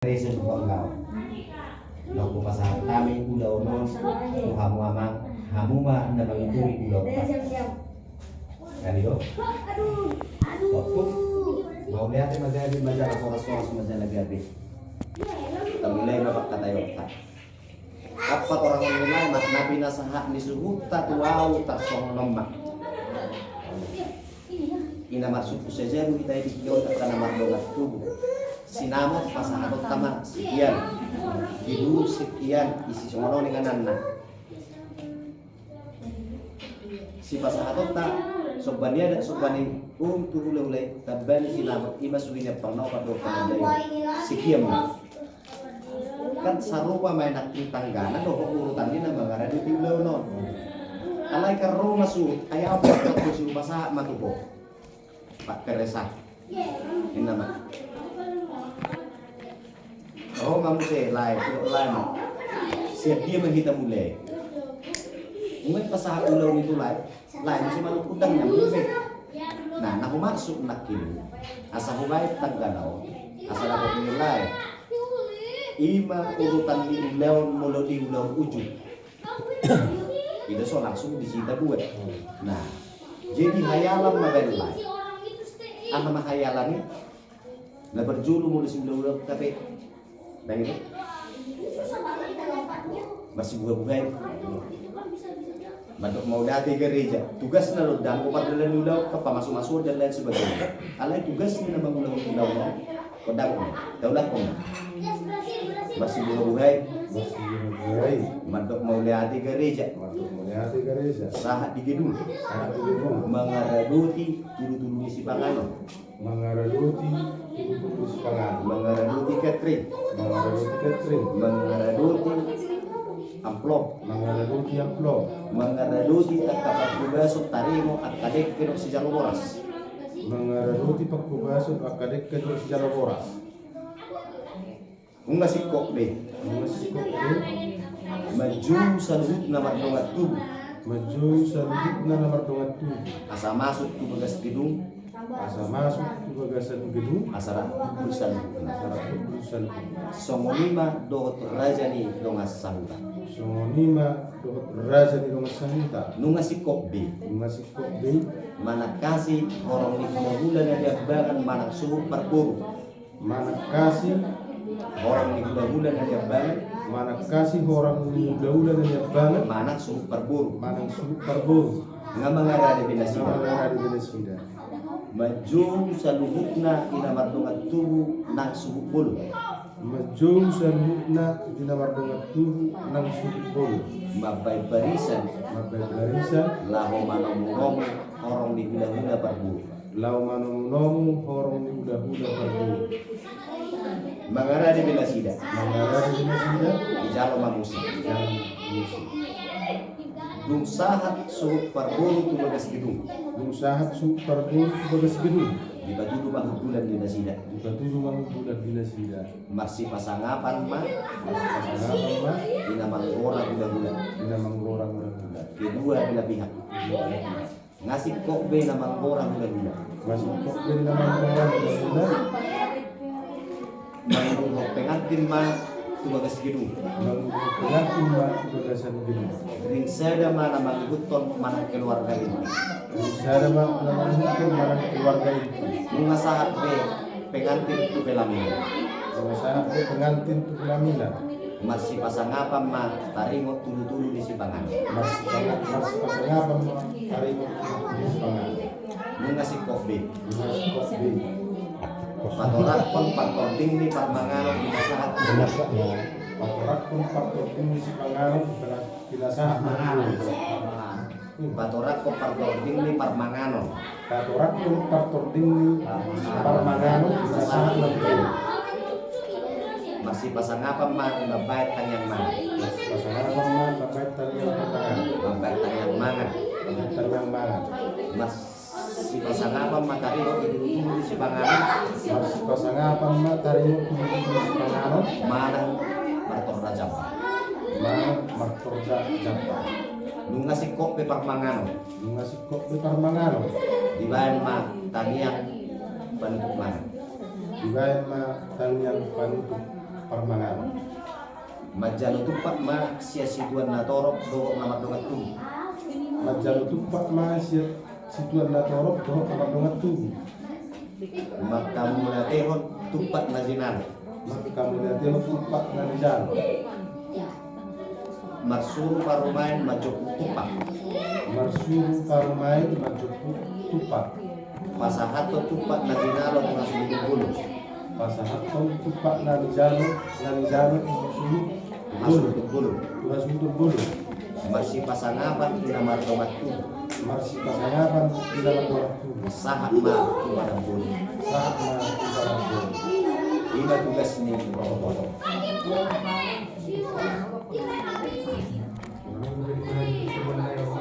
Reason panggaw. Law ko pasahan kami ulaw no hamuma na mangituri ulaw. Ganito. Waktu mau lihat magagabi majalah oras-oras majalah gabi. Tamulay na pagkatayo ta. Apat orang mulai mas nabi nasaha ni suhu tatuau tasong lemak. Ina masuk saja kita dikion karena mardogat tubuh. Sinamot pasahatot tama sekian hidu sekian isi semono dengan anak si pasahatot tak sobania dan sobani tuh ulai taban sinamot ima suwinya pernah pada pandai sekian kan sarupa main akting tanggana doh urutan ini nama ngara di ulau non alai karo masuk kayak apa waktu suruh pasahat matuh pak keresah ini nama. Oh, kamu sih live siap dia menghita mulai. Mungkin pasahat ulau itu live masih malu udang yang mulai. Nah, aku masuk nak kini. Asal aku baik tangganau. Asal aku mulai. Ima urutan di ulau mulu di ulau ujung. Itu so langsung disita gue. Nah, jadi hayalan magai live. Apa mah hayalan ini? Nah berjulu mulu si ulau tapi dan itu masih buka-buka bantu mau datang gereja tugas naruh dan upat dalam ulau ke masuk-masuk dan lain sebagainya alai tugas ini nama ulau kodang daulah kong masih buka-buka bantu mau datang gereja sahat di gedung mengaraduti turu-turu isi panganon mengaraduti catering amplop mengaraduti takapat kubasok tarimo at kadek kenok si jaloboras mengaraduti pakubasok at kadek kenok si jaloboras kung masikok be maju sa luhut na martungat tubuh asa masuk ke bagas gedung asara kubusan songonima dohot rajani dongas sanguta nunga sikok be manakasi orang ni bulan na diabangan manak suhu parpuru orang ni bulan na diabangan manak suhu parpuru nga mangara di binasida maju sa luhukna inamartungat tubuh nang suhu bulu mabay barisan laho manomong horong di hula-hula parbu mangara di binasida di jalo mamusi dung sahat suhu parbu tu bagas gedung di batu bangun bulan di nasida masih pasangapan mah dinamang orang bulan kedua bila pihak ngasih kok be namang orang bulan main hok pengantin mah tu bagas gedung ring sada mana mangguton mana keluarga ini bunga sahat be pengantin tu pelamina masih pasangapan mah taringo tulu-tulu di sipangan bunga si kobe patorak pun patonting di parmanganon di sahat Batorak ko partorting ni parmanganon masih pasangapan mah mabait tanyang mangan masih pasangapan mah tario dulu di sipanganon manang martorda jamba nunga si kok pe parmanganon di bayan mah tanyang panutup mangan parmangan. Majalo tupak ma sia situan na torok do na madongat tu. Majalo tupak ma situan na torok do kamadongat tu. Makamu na tehon tupak na zinan. Maka mulia teo tupak na rizal. Marsuru parumain majok tupak. Marsuru parumain majuku tupak. Pasahato tupak na zinalo na sulubong bulu. Pasahatong tupak na rizalo imusulu Masuk bulu. tulas untuk bulu. Masih pasangapan ina mardomat tu. Marsi pasangapan di dalam waktu. Sahat ma ina bulu. Saat na di dalam bulu. Ina tugas ni protokol.